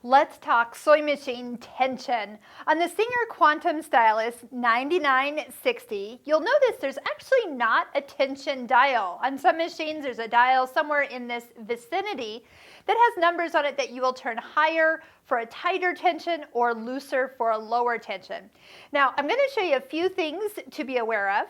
Let's talk sewing machine tension. On the Singer Quantum Stylist 9960, you'll notice there's actually not a tension dial. On some machines, there's a dial somewhere in this vicinity that has numbers on it that you will turn higher for a tighter tension or looser for a lower tension. Now, I'm going to show you a few things to be aware of,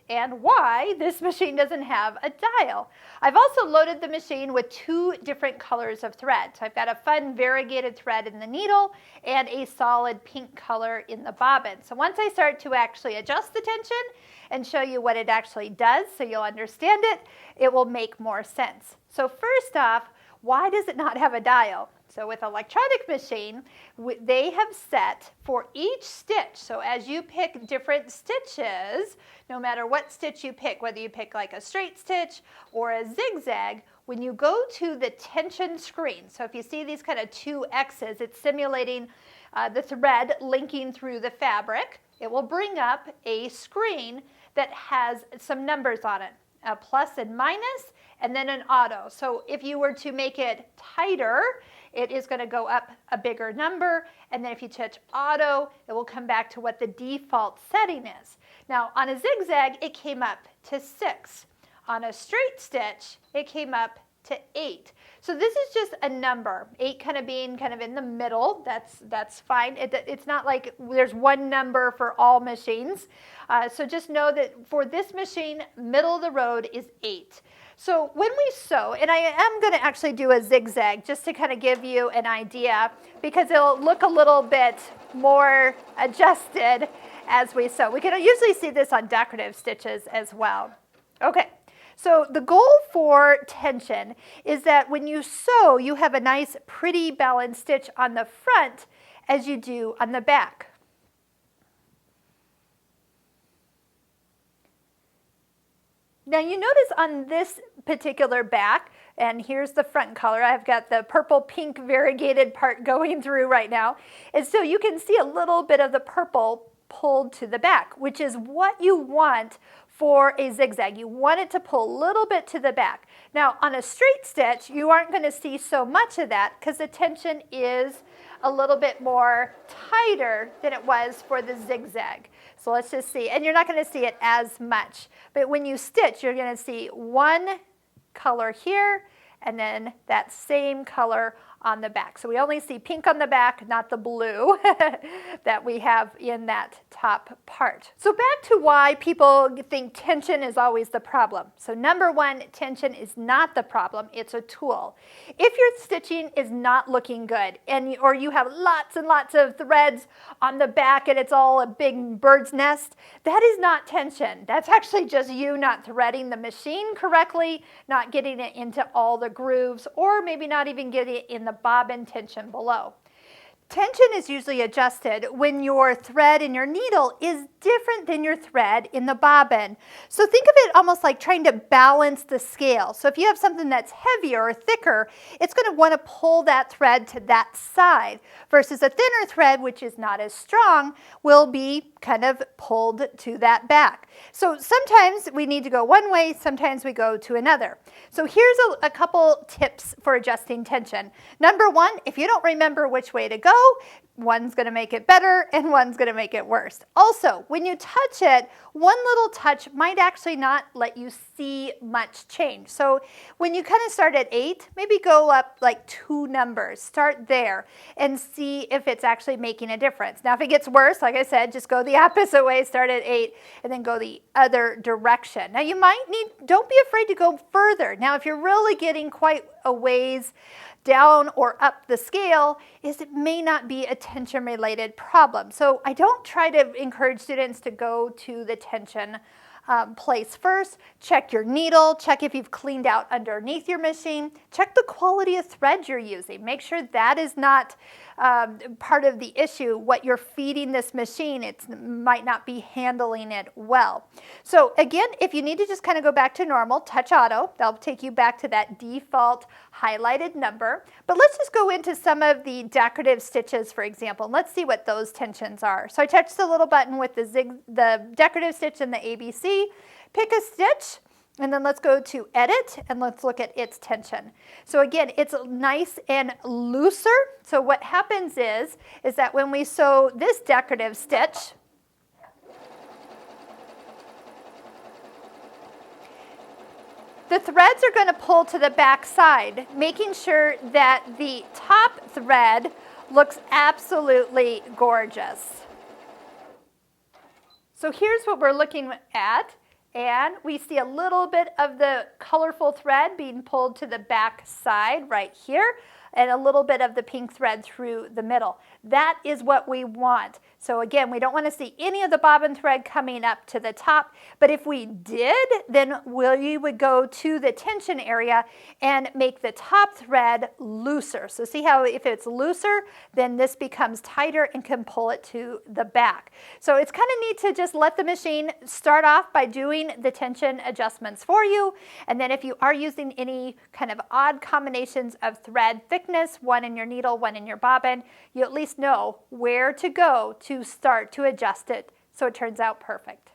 and why this machine doesn't have a dial. I've also loaded the machine with 2 different colors of thread. So I've got a fun variegated thread in the needle and a solid pink color in the bobbin. So once I start to actually adjust the tension and show you what it actually does so you'll understand it, it will make more sense. So first off, why does it not have a dial? So with electronic machine, they have set for each stitch. So as you pick different stitches, no matter what stitch you pick, whether you pick like a straight stitch or a zigzag, when you go to the tension screen, so if you see these kind of 2 X's, it's simulating the thread linking through the fabric. It will bring up a screen that has some numbers on it, a plus and minus, and then an auto. So if you were to make it tighter, it is going to go up a bigger number, and then if you touch auto, it will come back to what the default setting is. Now on a zigzag, it came up to 6. On a straight stitch, it came up to 8. So this is just a number, 8 kind of being kind of in the middle. That's fine. It's not like there's one number for all machines. So just know that for this machine, middle of the road is 8. So when we sew, and I am going to actually do a zigzag just to kind of give you an idea, because it'll look a little bit more adjusted as we sew. We can usually see this on decorative stitches as well. Okay. So the goal for tension is that when you sew, you have a nice, pretty balanced stitch on the front as you do on the back. Now you notice on this particular back, and here's the front color, I've got the purple-pink variegated part going through right now, and so you can see a little bit of the purple pulled to the back, which is what you want for a zigzag. You want it to pull a little bit to the back. Now on a straight stitch, you aren't going to see so much of that because the tension is a little bit more tighter than it was for the zigzag. So let's just see, and you're not going to see it as much, but when you stitch, you're going to see one color here and then that same color on the back. So we only see pink on the back, not the blue that we have in that top part. So back to why people think tension is always the problem. So number one, tension is not the problem, it's a tool. If your stitching is not looking good, or you have lots and lots of threads on the back and it's all a big bird's nest, that is not tension. That's actually just you not threading the machine correctly, not getting it into all the grooves, or maybe not even getting it in the bobbin tension below. Tension is usually adjusted when your thread in your needle is different than your thread in the bobbin. So think of it almost like trying to balance the scale. So if you have something that's heavier or thicker, it's going to want to pull that thread to that side, versus a thinner thread, which is not as strong, will be kind of pulled to that back. So sometimes we need to go one way, sometimes we go to another. So here's a couple tips for adjusting tension. Number one, if you don't remember which way to go, one's going to make it better and one's going to make it worse. Also, when you touch it, one little touch might actually not let you see much change. So when you kind of start at 8, maybe go up like 2 numbers. Start there and see if it's actually making a difference. Now if it gets worse, like I said, just go the opposite way, start at 8 and then go the other direction. Now you might don't be afraid to go further. Now if you're really getting quite a ways down or up the scale, it may not be a tension related problem. So I don't try to encourage students to go to the tension place first. Check your needle, check if you've cleaned out underneath your machine, check the quality of thread you're using. Make sure that is not part of the issue. What you're feeding this machine, it might not be handling it well. So again, if you need to just kind of go back to normal, touch auto. That'll take you back to that default highlighted number. But let's just go into some of the decorative stitches, for example, and let's see what those tensions are. So I touched the little button with the decorative stitch and the ABC. Pick a stitch. And then let's go to edit and let's look at its tension. So again, it's nice and looser. So what happens is that when we sew this decorative stitch, the threads are going to pull to the back side, making sure that the top thread looks absolutely gorgeous. So here's what we're looking at. And we see a little bit of the colorful thread being pulled to the back side right here, and a little bit of the pink thread through the middle. That is what we want. So again, we don't want to see any of the bobbin thread coming up to the top, but if we did, then we would go to the tension area and make the top thread looser. So see how if it's looser, then this becomes tighter and can pull it to the back. So it's kind of neat to just let the machine start off by doing the tension adjustments for you, and then if you are using any kind of odd combinations of thread thickness, one in your needle, one in your bobbin, you at least know where to go to start to adjust it so it turns out perfect.